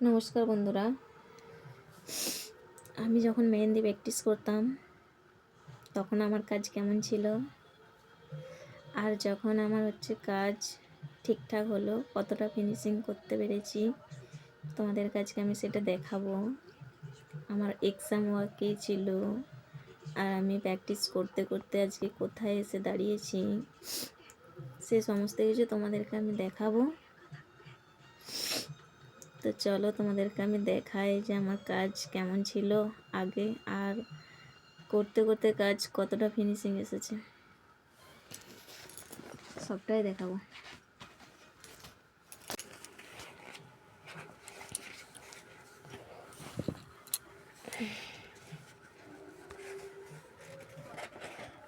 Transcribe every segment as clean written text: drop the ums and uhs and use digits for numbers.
নমস্কার বন্ধুরা, আমি যখন মেহেন্দি প্র্যাকটিস করতাম তখন আমার কাজ কেমন ছিল, আর যখন আমার কাজ ঠিকঠাক হলো, কতটা ফিনিশিং করতে পেরেছি তোমাদের কাছে আমি সেটা দেখাবো। আমার এক্সাম ওয়ার্ক কী ছিল, আর আমি প্র্যাকটিস করতে করতে আজকে কোথায় এসে দাঁড়িয়েছি, সে সমস্ত কিছু তোমাদেরকে আমি দেখাবো। তো চলো তোমাদেরকে আমি দেখাই যে আমার কাজ কেমন ছিল আগে, আর করতে করতে কাজ কতটা ফিনিশিং এসেছে, সবটাই দেখাবো।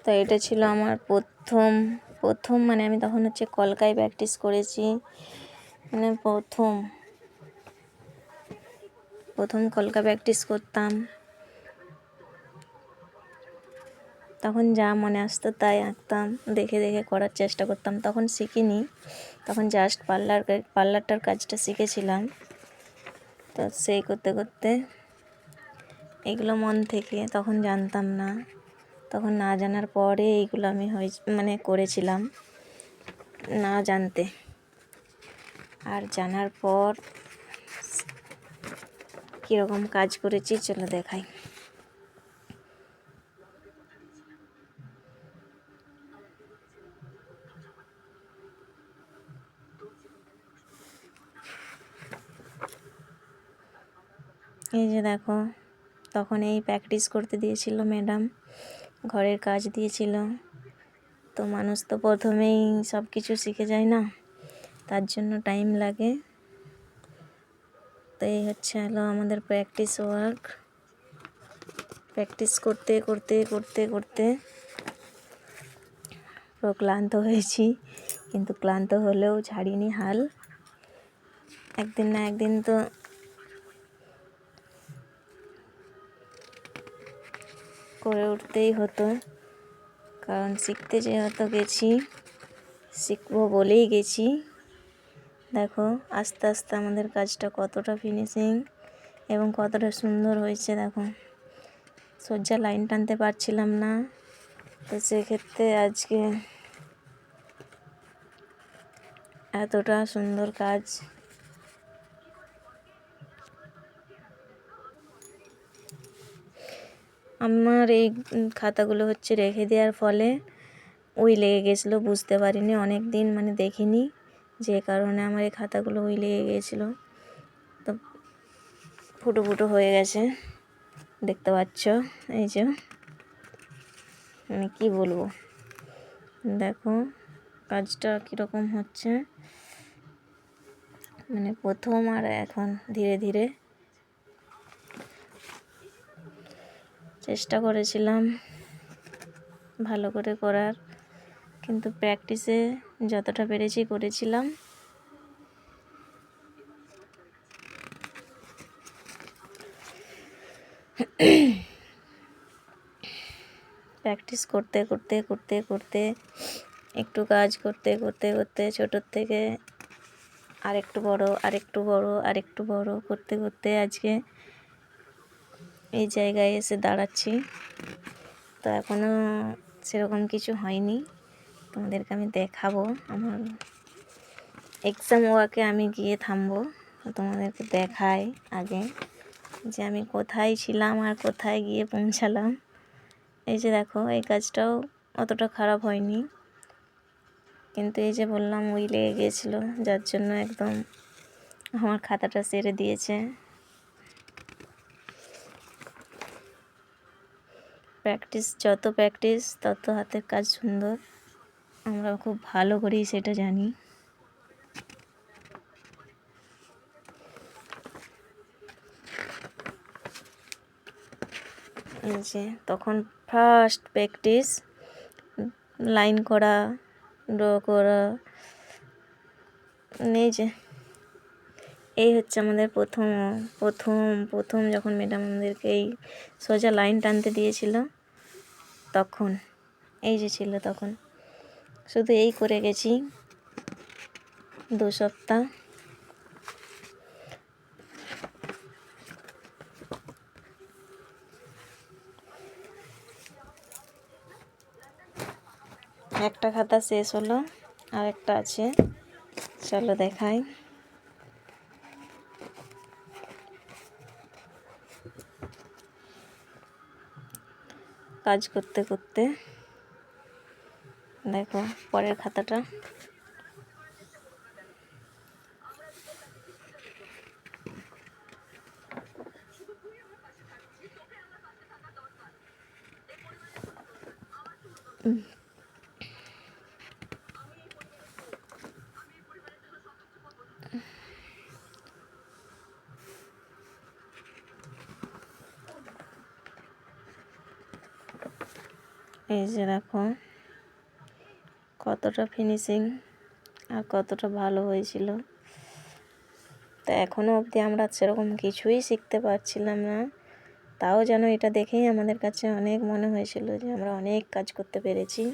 তো এটা ছিল আমার প্রথম মানে আমি তখন কলকায় প্র্যাকটিস করেছি, মানে প্রথম কলকা প্র্যাকটিস করতাম। তখন যা মনে আসতো তাই আঁকতাম, দেখে দেখে করার চেষ্টা করতাম। তখন শিখিনি, তখন জাস্ট পার্লারটার কাজটা শিখেছিলাম। তো সেই করতে করতে এগুলো মন থেকে তখন জানতাম না, তখন না জানার পরে এইগুলো আমি করেছিলাম না জানতে। আর জানার পর কীরকম কাজ করেছি চলো দেখাই। এই যে দেখো, তখন এই প্র্যাকটিস করতে দিয়েছিল ম্যাডাম, ঘরের কাজ দিয়েছিল। তো মানুষ তো প্রথমেই সব কিছু শিখে যায় না, তার জন্য টাইম লাগে। তো এই হলো আমাদের প্র্যাকটিস ওয়ার্ক। প্র্যাকটিস করতে করতে করতে করতে পুরো ক্লান্ত হয়েছি, কিন্তু ক্লান্ত হলেও ছাড়িনি হাল। একদিন না একদিন তো করে উঠতেই হতো, কারণ শিখতে যেহেতু গেছি, শিখবো বলেই গেছি। দেখো আস্তে আস্তে আমাদের কাজটা কতটা ফিনিশিং এবং কতটা সুন্দর হয়েছে। দেখো সোজা লাইন টানতে পারছিলাম না, তো সেক্ষেত্রে আজকে এতটা সুন্দর কাজ। আমার এই খাতাগুলো রেখে দেওয়ার ফলে লেগে গেছিলো, বুঝতে পারিনি, অনেক দিন দেখিনি, যে কারণে আমার এই খাতাগুলো লেগে গিয়েছিলো। তো ফুটো ফুটো হয়ে গেছে, দেখতে পাচ্ছ। এই যে কি বলবো, দেখো কাজটা কীরকম হচ্ছে, প্রথম আর এখন ধীরে ধীরে চেষ্টা করেছিলাম ভালো করে করার, কিন্তু প্র্যাকটিসে যতটা পেরেছি করেছিলাম। প্র্যাকটিস করতে করতে করতে করতে একটু কাজ করতে করতে করতে ছোটোর থেকে আরেকটু বড়, আরেকটু বড়, আরেকটু বড় করতে করতে আজকে এই জায়গায় এসে দাঁড়াচ্ছি। তো এখনও সেরকম কিছু হয়নি, তোমাদেরকে আমি দেখাবো। আমার এক্সাম ওয়ার্কে আমি গিয়ে থামবো, তোমাদেরকে দেখাই আগে যে আমি কোথায় ছিলাম আর কোথায় গিয়ে পৌঁছালাম। এই যে দেখো, এই কাজটাও অতটা খারাপ হয়নি, কিন্তু এই যে বললাম লেগে গিয়েছিলো, যার জন্য একদম আমার খাতাটা ছেড়ে দিয়েছে। যত প্র্যাকটিস তত হাতের কাজ সুন্দর, আমরা খুব ভালো করি সেটা জানি। এই যে তখন ফার্স্ট প্র্যাকটিস, লাইন করা, ড্র করা, এই আমাদের প্রথম প্রথম প্রথম যখন ম্যাডাম আমাদেরকে এই সোজা লাইন টানতে দিয়েছিল, তখন এই যে ছিল, তখন শুধু এই করে গেছি 2 সপ্তাহ। একটা খাতা শেষ হলো, আর একটা আছে, চলো দেখাই। কাজ করতে করতে দেখো পরের খাতাটা। এই যে দেখো কতটা ফিনিশিং আর কতটা ভালো হয়েছিল। তা এখনও অবধি আমরা সেরকম কিছুই শিখতে পারছিলাম না, তাও যেন এটা দেখেই আমাদের কাছে অনেক মনে হয়েছিল যে আমরা অনেক কাজ করতে পেরেছি।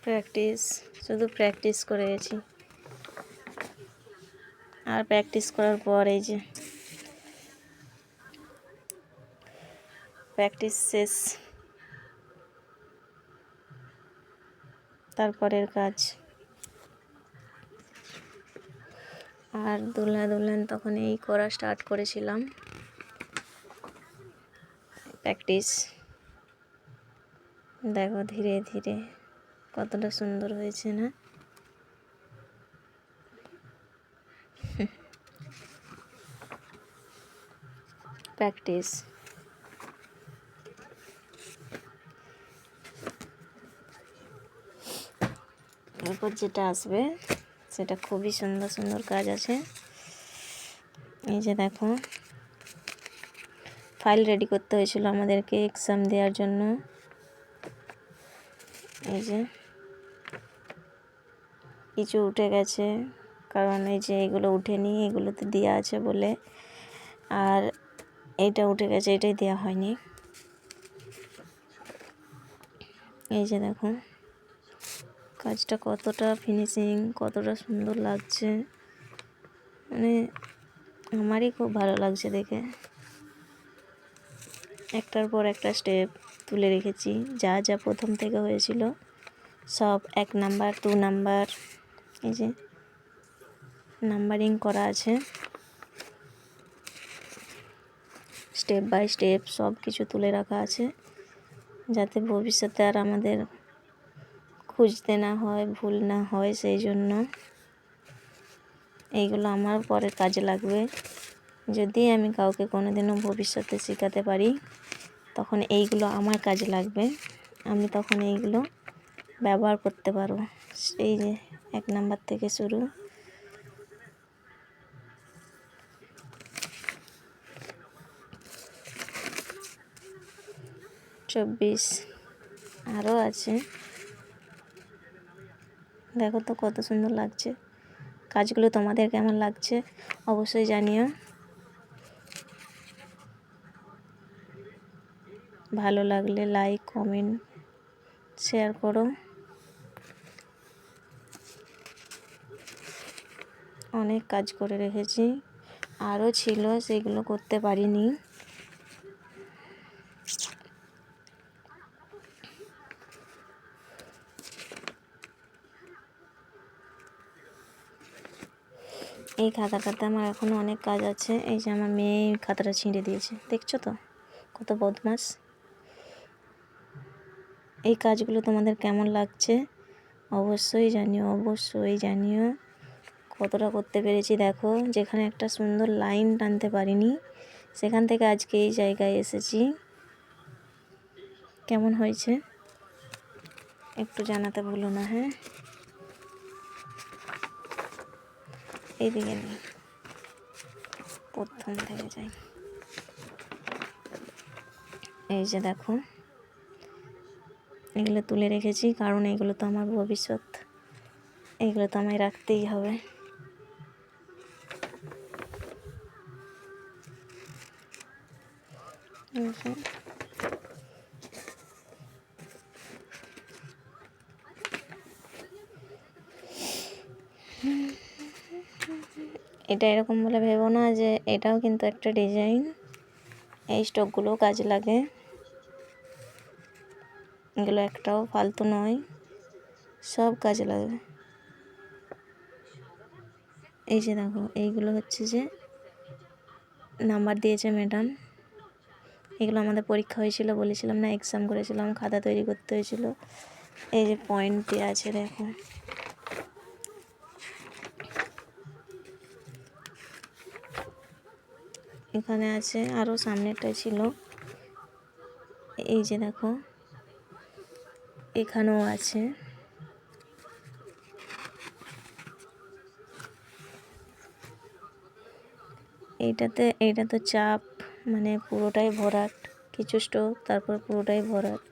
প্র্যাকটিস, শুধু প্র্যাকটিস করে গেছি। আর প্র্যাকটিস করার পর এই যে প্র্যাকটিস শেষ, তারপরের কাজ। আর দুলহান তখন এই করা স্টার্ট করেছিলাম প্র্যাকটিস। দেখো ধীরে ধীরে কতটা সুন্দর হয়েছে না? প্র্যাকটিস। এরপর যেটা আসবে সেটা খুবই সুন্দর সুন্দর কাজ আছে। এই যে দেখো ফাইল রেডি করতে হয়েছিল আমাদেরকে এক্সাম দেওয়ার জন্য। এই যে কিছু উঠে গেছে, কারণ এই যে এগুলো উঠেনি, এগুলোতে দেওয়া আছে বলে। আর এইটা উঠে গেছে, এটাই দেওয়া হয়নি। এই যে দেখো কাজটা কতটা ফিনিশিং, কতটা সুন্দর লাগছে, মানে আমারই খুব ভালো লাগছে দেখে। একটার পর একটা স্টেপ তুলে রেখেছি, যা যা প্রথম থেকে হয়েছিল সব 1 নাম্বার 2 নাম্বার, এই যে নাম্বারিং করা আছে। স্টেপ বাই স্টেপ সব কিছু তুলে রাখা আছে, যাতে ভবিষ্যতে আর আমাদের খুঁজতে না হয়, ভুল না হয়। সেই জন্য এইগুলো আমার পরে কাজে লাগবে। যদি আমি কাউকে কোনোদিনও ভবিষ্যতে শেখাতে পারি, তখন এইগুলো আমার কাজে লাগবে, আমি তখন এইগুলো ব্যবহার করতে পারবো। এই যে 1 নাম্বার থেকে শুরু। চব্বিশ আরও আছে, দেখো তো কত সুন্দর লাগছে। কাজগুলো তোমাদের কেমন লাগছে অবশ্যই জানিও। ভালো লাগলে লাইক, কমেন্ট, শেয়ার করো। অনেক কাজ করে রেখেছি, আরও ছিল সেগুলো করতে পারিনি। এই খাতাটাতে আমার এখনও অনেক কাজ আছে। এই যে আমার মেয়ে খাতাটা ছিঁড়ে দিয়েছে, দেখছো তো কত বদমাস। এই কাজগুলো তোমাদের কেমন লাগছে অবশ্যই জানিও, অবশ্যই জানিও। কতটা করতে পেরেছি দেখো, যেখানে একটা সুন্দর লাইন টানতে পারিনি সেখান থেকে আজকে এই জায়গায় এসেছি। কেমন হয়েছে একটু জানাতে ভুলো না। হ্যাঁ, এইদিকে নেই, প্রথম থেকে যাই। এই যে দেখো এগুলো তুলে রেখেছি, কারণ এগুলো তো আমার ভবিষ্যৎ, এগুলো তো আমায় রাখতেই হবে। এটা এরকম বলে ভেবো না যে এটাও কিন্তু একটা ডিজাইন। এই স্টোকগুলো কাজে লাগে, এগুলো একটাও ফালতু নয়, সব কাজে লাগে। এই যে দেখো, এইগুলো হচ্ছে যে নাম্বার দিয়েছে ম্যাডাম। এগুলো আমাদের পরীক্ষা হয়েছিল, বলেছিলাম না, এক্সাম করেছিলাম, খাতা তৈরি করতে হয়েছিল। এই যে পয়েন্ট দিয়ে আছে দেখো। এখানে আছে, আরও সামনেরটাই ছিল। এই যে দেখো, এখানেও আছে। এইটা তো চাপ, মানে পুরোটাই ভরাট, কিছু স্টোক, তারপর পুরোটাই ভরাট।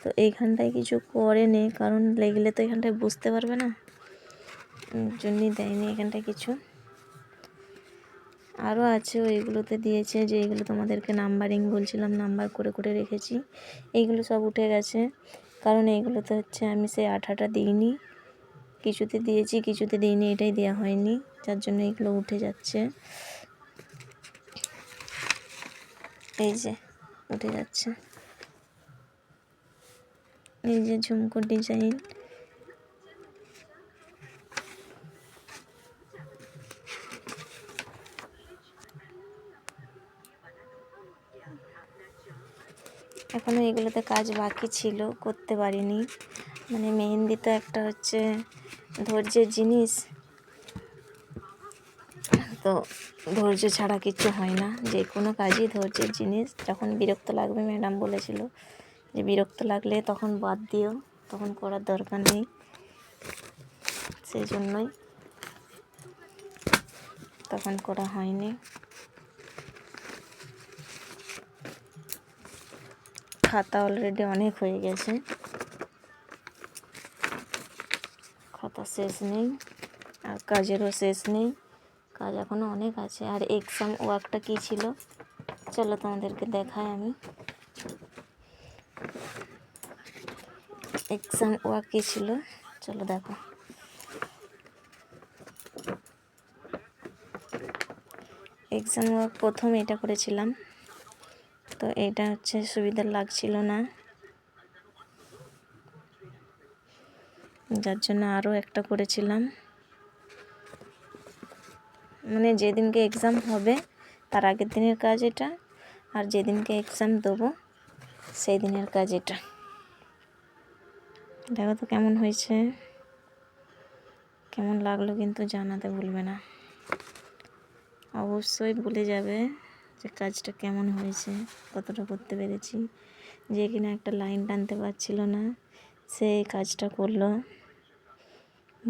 তো এইখানটায় কিছু করেনি, কারণ লেগলে তো এখানটায় বুঝতে পারবে না, জন্যই দেয়নি এখানটায় কিছু। আরও আছে, ওইগুলোতে দিয়েছে যে এইগুলো তোমাদেরকে নাম্বারিং বলছিলাম, নাম্বার করে করে রেখেছি। এইগুলো সব উঠে গেছে, কারণ এইগুলোতে হচ্ছে আমি সেই আঠাটা দিইনি, কিছুতে দিয়েছি কিছুতে দিইনি, এটাই দেওয়া হয়নি, যার জন্য এইগুলো উঠে যাচ্ছে। এই যে উঠে যাচ্ছে, এই যে ঝুমকো ডিজাইন। এখনও এগুলোতে কাজ বাকি ছিল, করতে পারিনি। মানে মেহেন্দি তো একটা হচ্ছে ধৈর্যের জিনিস, তো ধৈর্য ছাড়া কিছু হয় না, যে কোনো কাজই ধৈর্যের জিনিস। যখন বিরক্ত লাগবে, ম্যাডাম বলেছিল যে বিরক্ত লাগলে তখন বাদ দিও, তখন করার দরকার নেই, সেই জন্যই তখন করা হয়নি। খাতা অলরেডি অনেক হয়ে গেছে, খাতা শেষ নেই, আর কাজেরও শেষ নেই, কাজ এখনও অনেক আছে। আর এক্সাম ওয়ার্কটা কী ছিল, চলো তোমাদেরকে দেখাই আমি। এক্সাম ওয়ার্ক কী ছিল, চলো দেখো। এক্সাম ওয়ার্ক প্রথম এটা করেছিলাম, তো এটা হচ্ছে সুবিধা লাগছিল না, যার জন্য আরও একটা করেছিলাম। মানে যেদিনকে এক্সাম হবে তার আগের দিনের কাজ এটা, আর যেদিনকে এক্সাম দেবো সেই দিনের কাজ এটা। দেখো তো কেমন হয়েছে, কেমন লাগলো কিন্তু জানাতে ভুলবে না, অবশ্যই বলে যাবে যে কাজটা কেমন হয়েছে, কতটা করতে পেরেছি। যে কিনা একটা লাইন টানতে পারছিল না, সে কাজটা করলো,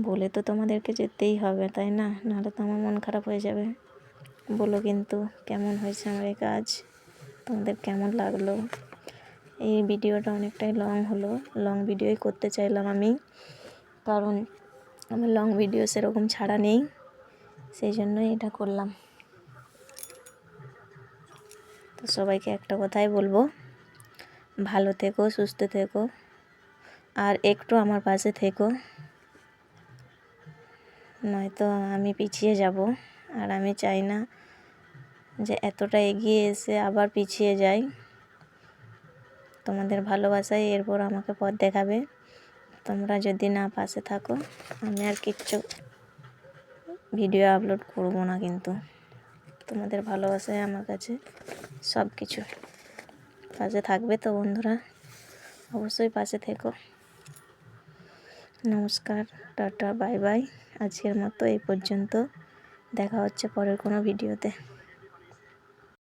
বলে তো তোমাদেরকে যেতেই হবে, তাই না? নাহলে তো আমার মন খারাপ হয়ে যাবে। বলো কিন্তু কেমন হয়েছে আমার এই কাজ, তোমাদের কেমন লাগলো। এই ভিডিওটা অনেকটাই লং হলো, লং ভিডিওই করতে চাইলাম আমি, কারণ আমার লং ভিডিও সেরকম ছাড়া নেই, সেই জন্যই এটা করলাম। তো সবাইকে একটা কথাই বলবো, ভালো থেকো, সুস্থ থেকো, আর একটু আমার পাশে থেকো, নয়তো আমি পিছিয়ে যাব। আর আমি চাই না যে এতটা এগিয়ে এসে আবার পিছিয়ে যাই। তোমাদের ভালোবাসাই এরপর আমাকে পথ দেখাবে। তোমরা যদি না পাশে থাকো, আমি আর কিচ্ছু ভিডিও আপলোড করব না। কিন্তু তোমাদের ভালোবাসাই আমার কাছে সব কিছু। পাশে থাকবে তো বন্ধুরা, অবশ্যই পাশে থেকো। নমস্কার, টাটা, বাই বাই। আজকের মতো এই পর্যন্ত, দেখা হচ্ছে পরের কোনো ভিডিওতে।